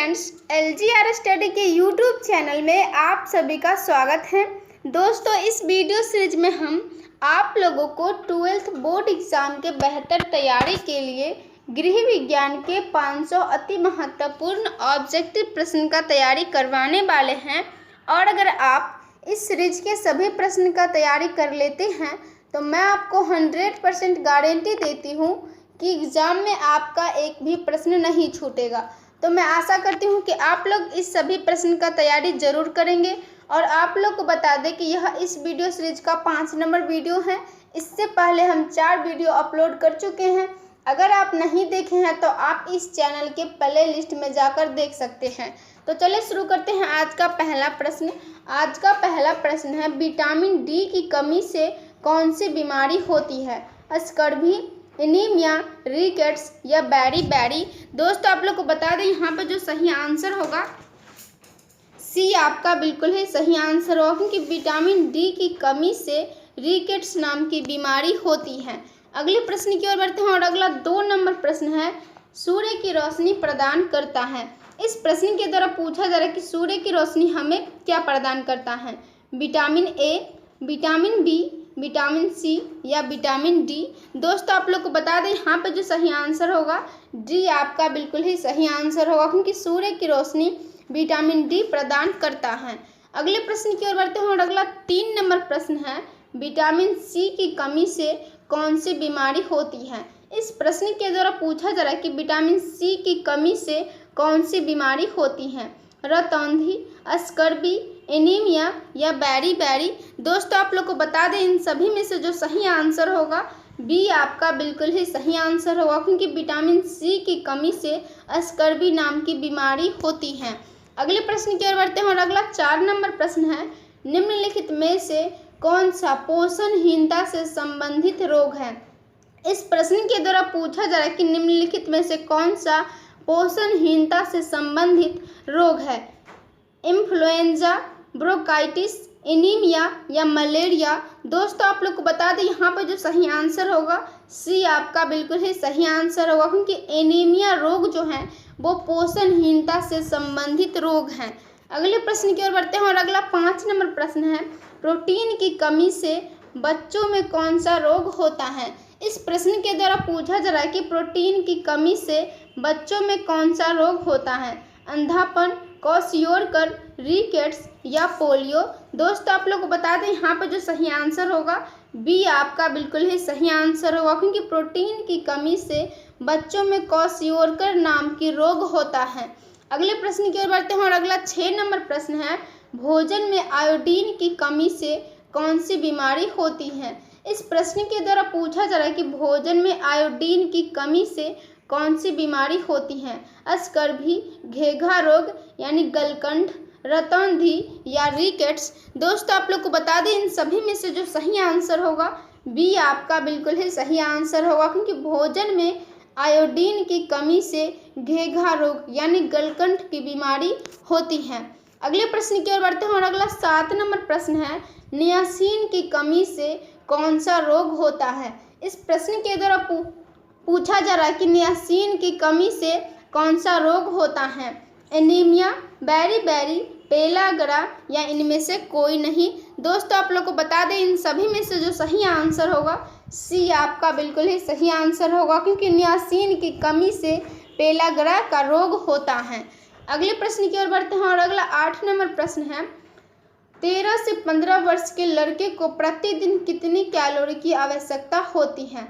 Friends, LGR study के YouTube channel में आप सभी का स्वागत है। दोस्तों, इस वीडियो सीरीज में हम आप लोगों को 12th बोर्ड एग्जाम के बेहतर तैयारी के लिए गृह विज्ञान के 500 अति महत्वपूर्ण ऑब्जेक्टिव प्रश्न का तैयारी करवाने वाले हैं। और अगर आप इस सीरीज के सभी प्रश्न का तैयारी कर लेते हैं तो मैं आपको 100% गारंटी देती हूँ कि एग्ज़ाम में आपका एक भी प्रश्न नहीं छूटेगा। तो मैं आशा करती हूँ कि आप लोग इस सभी प्रश्न का तैयारी ज़रूर करेंगे। और आप लोग को बता दें कि यह इस वीडियो सीरीज का 5 नंबर वीडियो है। इससे पहले हम 4 वीडियो अपलोड कर चुके हैं। अगर आप नहीं देखे हैं तो आप इस चैनल के प्ले लिस्ट में जाकर देख सकते हैं। तो चलिए शुरू करते हैं आज का पहला प्रश्न। आज का पहला प्रश्न है, विटामिन डी की कमी से कौन सी बीमारी होती है? स्कर्वी, एनीमिया, रिकेट्स या बैरी। दोस्तों, आप लोग को बता दें यहाँ पर जो सही आंसर होगा सी आपका बिल्कुल ही सही आंसर होगा, क्योंकि विटामिन डी की कमी से रिकेट्स नाम की बीमारी होती है। अगले प्रश्न की ओर बढ़ते हैं और अगला 2 नंबर प्रश्न है, सूर्य की रोशनी प्रदान करता है। इस प्रश्न के द्वारा पूछा जा रहा है कि सूर्य की रोशनी हमें क्या प्रदान करता है? Vitamin A, vitamin B, vitamin C या विटामिन डी। दोस्तों, आप लोग को बता दें यहाँ पे जो सही आंसर होगा डी आपका बिल्कुल ही सही आंसर होगा, क्योंकि सूर्य की रोशनी विटामिन डी प्रदान करता है। अगले प्रश्न की ओर बढ़ते हैं और अगला 3 नंबर प्रश्न है, विटामिन सी की कमी से कौन सी बीमारी होती है? इस प्रश्न के द्वारा पूछा जा रहा है कि विटामिन सी की कमी से कौन सी बीमारी होती है? रतौंधी, स्कर्वी, एनीमिया या बैरी। दोस्तों, आप लोग को बता दें इन सभी में से जो सही आंसर होगा बी आपका बिल्कुल ही सही आंसर होगा, क्योंकि विटामिन सी की कमी से स्कर्वी नाम की बीमारी होती है। अगले प्रश्न की ओर बढ़ते हैं और अगला 4 नंबर प्रश्न है, निम्नलिखित में से कौन सा पोषणहीनता से संबंधित रोग है? इस प्रश्न के द्वारा पूछा जा रहा है कि निम्नलिखित में से कौन सा पोषणहीनता से संबंधित रोग है? इन्फ्लुएंजा, ब्रोंकाइटिस, एनीमिया या मलेरिया। दोस्तों, आप लोग को बता दें यहाँ पर जो सही आंसर होगा सी आपका बिल्कुल ही सही आंसर होगा, क्योंकि एनीमिया रोग जो है वो पोषणहीनता से संबंधित रोग हैं। अगले प्रश्न की ओर बढ़ते हैं और अगला 5 नंबर प्रश्न है, प्रोटीन की कमी से बच्चों में कौन सा रोग होता है? इस प्रश्न के द्वारा पूछा जा रहा है कि प्रोटीन की कमी से बच्चों में कौन सा रोग होता है? अंधापन, क्वाशियोरकर, रिकेट्स या पोलियो। दोस्तों, आप लोग को बता दें यहाँ पर जो सही आंसर होगा बी आपका बिल्कुल ही सही आंसर होगा, क्योंकि प्रोटीन की कमी से बच्चों में क्वाशियोरकर नाम की रोग होता है। अगले प्रश्न की ओर बढ़ते हैं और अगला 6 नंबर प्रश्न है, भोजन में आयोडीन की कमी से कौन सी बीमारी होती है? इस प्रश्न के द्वारा पूछा जा रहा है कि भोजन में आयोडीन की कमी से कौन सी बीमारी होती है? स्कर्वी, घेघा रोग यानी गलकंठ, रतौंधी या रिकेट्स। दोस्तों, आप लोग को बता दें इन सभी में से जो सही आंसर होगा बी आपका बिल्कुल ही सही आंसर होगा, क्योंकि भोजन में आयोडीन की कमी से घेघा रोग यानी गलकंठ की बीमारी होती है। अगले प्रश्न की ओर बढ़ते हैं और अगला 7 नंबर प्रश्न है, नियासिन की कमी से कौन सा रोग होता है? इस प्रश्न के द्वारा पूछा जा रहा है कि नियासिन की कमी से कौन सा रोग होता है? एनीमिया, बैरी, पेलाग्रा या इनमें से कोई नहीं। दोस्तों, आप लोग को बता दें इन सभी में से जो सही आंसर होगा सी आपका बिल्कुल ही सही आंसर होगा, क्योंकि नियासिन की कमी से पेलाग्रा का रोग होता है। अगले प्रश्न की ओर बढ़ते हैं और अगला 8 नंबर प्रश्न है, 13 से 15 वर्ष के लड़के को प्रतिदिन कितनी कैलोरी की आवश्यकता होती है?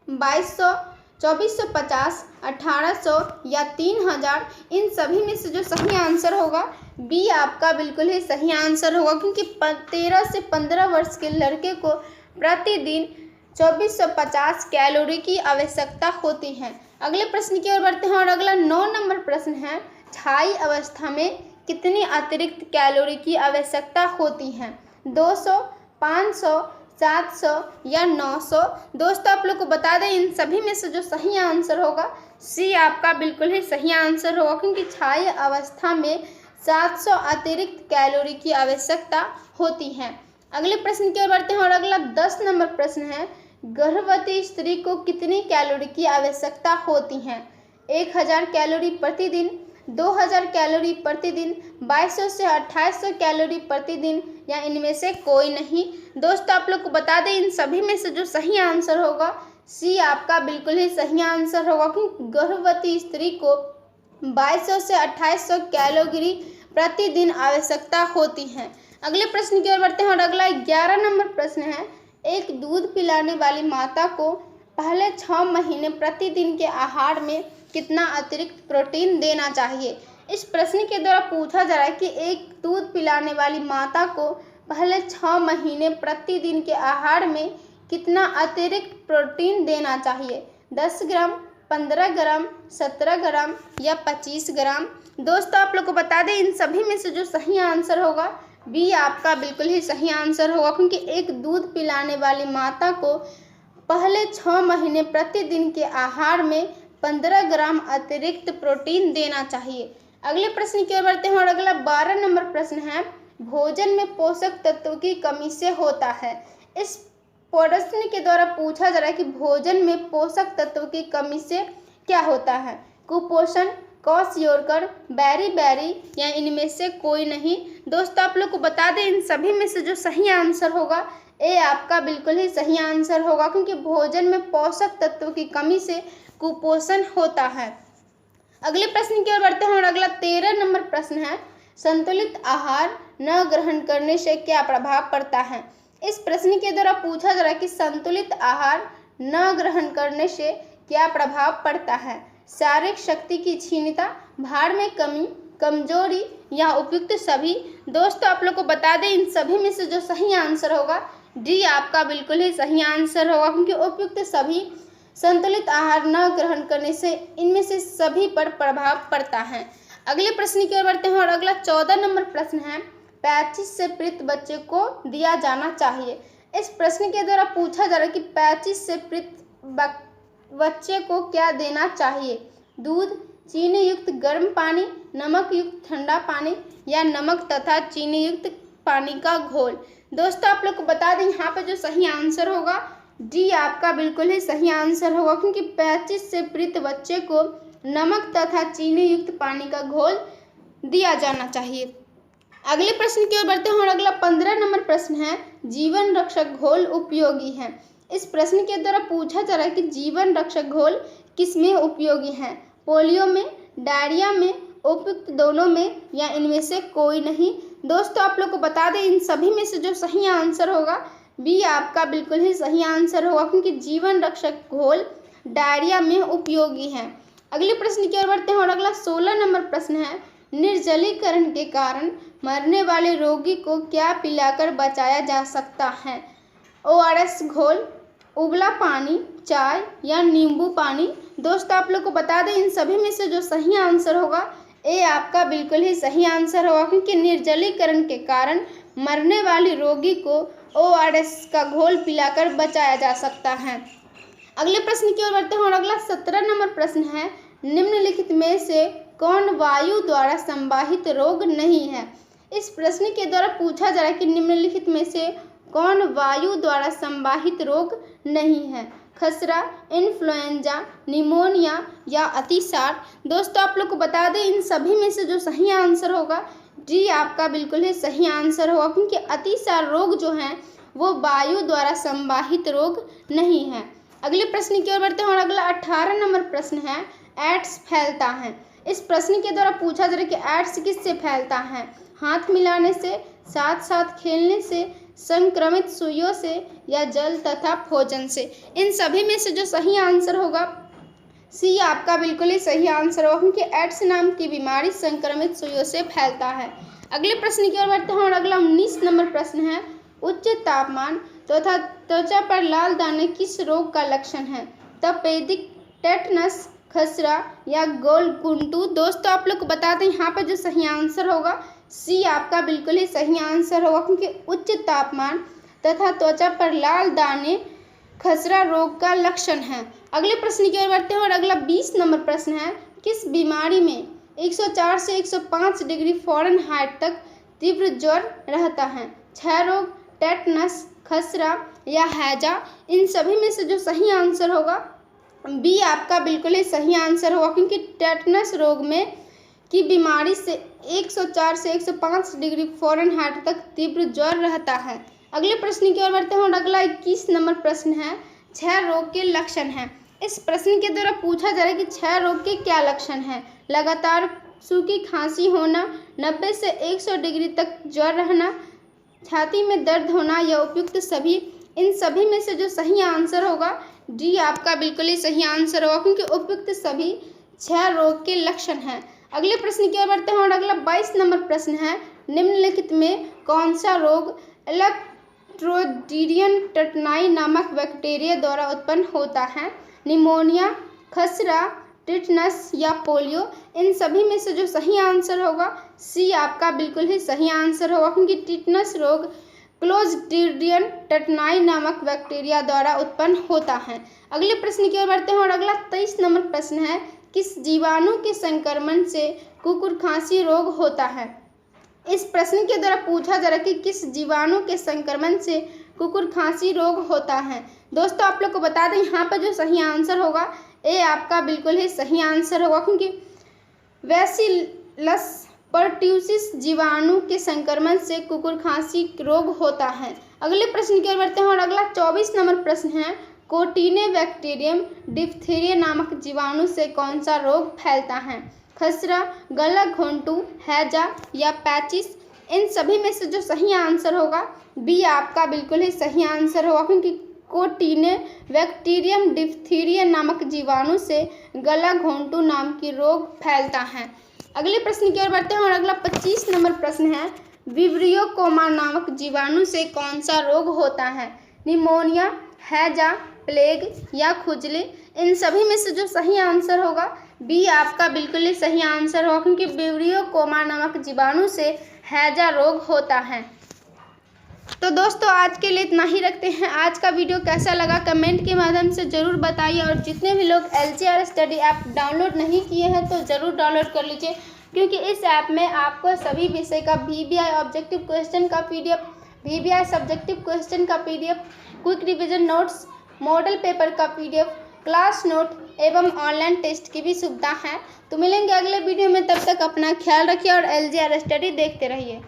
2200, 2450, 1800 या 3000। इन सभी में से जो सही आंसर होगा बी आपका बिल्कुल ही सही आंसर होगा, क्योंकि 13 से 15 वर्ष के लड़के को प्रतिदिन 2450 कैलोरी की आवश्यकता होती है। अगले प्रश्न की ओर बढ़ते हैं और अगला 9 नंबर प्रश्न है, क्षय अवस्था में कितनी अतिरिक्त कैलोरी की आवश्यकता होती है? 200, 500, 700 या 900। दोस्तों, आप लोग को बता दें इन सभी में से जो सही आंसर होगा सी आपका बिल्कुल ही सही आंसर होगा, क्योंकि क्षय अवस्था में 700 अतिरिक्त कैलोरी की आवश्यकता होती है। अगले प्रश्न की ओर बढ़ते हैं और अगला 10 नंबर प्रश्न है, गर्भवती स्त्री को कितनी कैलोरी की आवश्यकता होती है? 1000 कैलोरी प्रतिदिन, 2000 कैलोरी प्रतिदिन, 2200 से 2800 कैलोरी प्रतिदिन, या इनमें से कोई नहीं। दोस्तों आप लोग को बता दें इन सभी में से जो सही आंसर होगा सी आपका बिल्कुल ही सही आंसर होगा, क्योंकि गर्भवती स्त्री को 2200 से 2800 कैलोरी प्रतिदिन आवश्यकता होती है। अगले प्रश्न की ओर बढ़ते हैं और अगला 11 नंबर प्रश्न है, एक दूध पिलाने वाली माता को पहले 6 महीने प्रतिदिन के आहार में कितना अतिरिक्त प्रोटीन देना चाहिए। इस प्रश्न के द्वारा पूछा जा रहा है कि एक दूध पिलाने वाली माता को पहले 6 महीने प्रतिदिन के आहार में कितना अतिरिक्त प्रोटीन देना चाहिए। 10 ग्राम, 15 ग्राम, 17 ग्राम या 25 ग्राम। दोस्तों आप लोग को बता दें इन सभी में से जो सही आंसर होगा बी आपका बिल्कुल ही सही आंसर होगा, क्योंकि एक दूध पिलाने वाली माता को पहले 6 महीने प्रतिदिन के आहार में 15 ग्राम अतिरिक्त प्रोटीन देना चाहिए। अगले प्रश्न की ओर बढ़ते हैं और अगला 12 नंबर प्रश्न है, भोजन में पोषक तत्वों की कमी से होता है। इस प्रश्न के द्वारा पूछा जा रहा है कि भोजन में पोषक तत्वों की कमी से क्या होता है। कुपोषण, क्वाशियोरकर, बेरी या इनमें से कोई नहीं। दोस्तों आप लोग को बता दें इन सभी में से जो सही आंसर होगा ए आपका बिल्कुल ही सही आंसर होगा, क्योंकि भोजन में पोषक तत्वों की कमी से कुपोषण होता है। अगले प्रश्न की ओर बढ़ते हैं और अगला 13 नंबर प्रश्न है, संतुलित आहार न ग्रहण करने से क्या प्रभाव पड़ता है। इस प्रश्न के द्वारा पूछा जा रहा है कि संतुलित आहार न ग्रहण करने से क्या प्रभाव पड़ता है। शारीरिक शक्ति की क्षीणता, भार में कमी, कमजोरी या उपयुक्त सभी। दोस्तों आप लोग को बता दें इन सभी में से जो सही आंसर होगा डी आपका बिल्कुल ही सही आंसर होगा, क्योंकि उपयुक्त सभी संतुलित आहार न ग्रहण करने से इनमें से सभी पर प्रभाव पड़ता है। अगले प्रश्न की ओर बढ़ते हैं और अगला 14 नंबर प्रश्न है, 25 से पीड़ित बच्चे को दिया जाना चाहिए। इस प्रश्न के द्वारा पूछा जा रहा है कि 25 से पीड़ित बच्चे को क्या देना चाहिए। दूध, चीनी युक्त गर्म पानी, नमक युक्त ठंडा पानी या नमक तथा चीनी युक्त पानी का घोल। दोस्तों आप लोग को बता दें यहाँ पे जो सही आंसर होगा डी आपका बिल्कुल ही सही आंसर होगा, क्योंकि 25 से पीड़ित बच्चे को नमक तथा चीनी युक्त पानी का घोल दिया जाना चाहिए। अगले प्रश्न की ओर बढ़ते हैं और अगला 15 नंबर प्रश्न है, जीवन रक्षक घोल उपयोगी है। इस प्रश्न के द्वारा पूछा जा रहा है कि जीवन रक्षक घोल किसमें उपयोगी है। पोलियो में, डायरिया में, उपयुक्त दोनों में या इनमें से कोई नहीं। दोस्तों आप लोग को बता दें इन सभी में से जो सही आंसर होगा बी आपका बिल्कुल ही सही आंसर होगा, क्योंकि जीवन रक्षक घोल डायरिया में उपयोगी है। अगले प्रश्न की ओर बढ़ते हैं और अगला 16 नंबर प्रश्न है, निर्जलीकरण के कारण मरने वाले रोगी को क्या पिलाकर बचाया जा सकता है। ORS घोल, उबला पानी, चाय या नींबू पानी। दोस्तों आप लोग को बता दें इन सभी में से जो सही आंसर होगा ए आपका बिल्कुल ही सही आंसर होगा, क्योंकि निर्जलीकरण के कारण मरने वाले रोगी को ORS का घोल पिलाकर बचाया जा सकता है। अगले प्रश्न की ओर बढ़ते हैं और अगला 17 नंबर प्रश्न है, निम्नलिखित में से कौन वायु द्वारा संवाहित रोग नहीं है। इस प्रश्न के द्वारा पूछा जा रहा है कि निम्नलिखित में से कौन वायु द्वारा संवाहित रोग नहीं है। खसरा, इन्फ्लुएंजा, निमोनिया या अतिसार। दोस्तों आप लोग को बता दें इन सभी में से जो सही आंसर होगा डी आपका बिल्कुल ही सही आंसर होगा, क्योंकि अतिसार रोग जो हैं वो वायु द्वारा संवाहित रोग नहीं है। अगले प्रश्न की ओर बढ़ते हैं और अगला 18 नंबर प्रश्न है, एड्स फैलता है। इस प्रश्न के द्वारा पूछा जा रहा है कि एड्स किससे फैलता है। हाथ मिलाने से, साथ साथ खेलने से, संक्रमित सुइयों से या जल तथा भोजन से। इन सभी में से जो सही आंसर होगा सी आपका बिल्कुल ही सही आंसर होगा, क्योंकि एड्स नाम की बीमारी संक्रमित सुइयों से फैलता है। अगले प्रश्न की ओर बढ़ते हैं और अगला 19 नंबर प्रश्न है, उच्च तापमान तथा त्वचा पर लाल दाने किस रोग का लक्षण है। तपेदिक, टेटनस, खसरा या गोलगुंटू। दोस्तों आप लोग को बता दें यहाँ पर जो सही आंसर होगा सी आपका बिल्कुल ही सही आंसर होगा, क्योंकि उच्च तापमान तथा त्वचा पर लाल दाने खसरा रोग का लक्षण है। अगले प्रश्न की ओर बढ़ते हैं और अगला 20 नंबर प्रश्न है, किस बीमारी में 104 से 105 डिग्री फ़ारेनहाइट तक तीव्र ज्वर रहता है। क्षय रोग, टेटनस, खसरा या हैजा। इन सभी में से जो सही आंसर होगा बी आपका बिल्कुल ही सही आंसर होगा, क्योंकि टेटनस रोग में की बीमारी से 104 से 105 डिग्री फ़ारेनहाइट तक तीव्र ज्वर रहता है। अगले प्रश्न की ओर बढ़ते हैं और अगला 21 नंबर प्रश्न है, क्षय रोग के लक्षण हैं। इस प्रश्न के द्वारा पूछा जा रहा है कि क्षय रोग के क्या लक्षण हैं। लगातार सूखी खांसी होना, 90 से 100 डिग्री तक ज्वर रहना, छाती में दर्द होना या उपयुक्त सभी। इन सभी में से जो सही आंसर होगा डी आपका बिल्कुल ही सही आंसर होगा, क्योंकि उपयुक्त सभी क्षय रोग के लक्षण हैं। अगले प्रश्न की ओर बढ़ते हैं और अगला 22 नंबर प्रश्न है, निम्नलिखित में कौन सा रोग इलेक्ट्रोडीरियन टेटनाई नामक बैक्टीरिया द्वारा उत्पन्न होता है। निमोनिया, खसरा, टिटनस या पोलियो। इन सभी में से जो सही आंसर होगा सी आपका बिल्कुल ही सही आंसर होगा, क्योंकि टिटनस रोग क्लोस्ट्रीडियम टेटनाई नामक बैक्टीरिया द्वारा उत्पन्न होता है। अगले प्रश्न की ओर बढ़ते हैं और अगला 23 नंबर प्रश्न है, किस जीवाणु के संक्रमण से कुकुर खांसी रोग होता है। इस प्रश्न के द्वारा पूछा जा रहा है कि किस जीवाणु के संक्रमण से कुकुर खांसी रोग होता है। दोस्तों आप लोग को बता दें, यहाँ पर जो सही आंसर होगा ए आपका बिल्कुल ही सही आंसर होगा, क्योंकि बैसिलस परट्यूसिस जीवाणु के संक्रमण से कुकुर खांसी रोग होता है। अगले प्रश्न की ओर बढ़ते हैं और अगला 24 नंबर प्रश्न है, कोटिनेबैक्टीरियम डिप्थीरिया नामक जीवाणु से कौन सा रोग फैलता है। खसरा, गला घोंटू, हैजा या पैचिस। इन सभी में से जो सही आंसर होगा बी आपका बिल्कुल ही सही आंसर होगा, क्योंकि कोटिनेबैक्टीरियम डिप्थीरिया नामक जीवाणु से गला घोंटू नाम की रोग फैलता है। अगले प्रश्न की ओर बढ़ते हैं और अगला 25 नंबर प्रश्न है, विब्रियो कोमा नामक जीवाणु से कौन सा रोग होता है। निमोनिया, हैजा, प्लेग या खुजली। इन सभी में से जो सही आंसर होगा बी आपका बिल्कुल ही सही आंसर होगा, क्योंकि विब्रियो कोमा नामक जीवाणु से हैजा रोग होता है। तो दोस्तों आज के लिए इतना ही रखते हैं। आज का वीडियो कैसा लगा कमेंट के माध्यम से ज़रूर बताइए, और जितने भी लोग LGR स्टडी ऐप डाउनलोड नहीं किए हैं तो ज़रूर डाउनलोड कर लीजिए, क्योंकि इस ऐप में आपको सभी विषय का VBI ऑब्जेक्टिव क्वेश्चन का PDF, VBI सब्जेक्टिव क्वेश्चन का PDF, quick revision notes, model paper का PDF, क्लास नोट एवं ऑनलाइन टेस्ट की भी सुविधा है। तो मिलेंगे अगले वीडियो में, तब तक अपना ख्याल रखिए और LGR स्टडी देखते रहिए।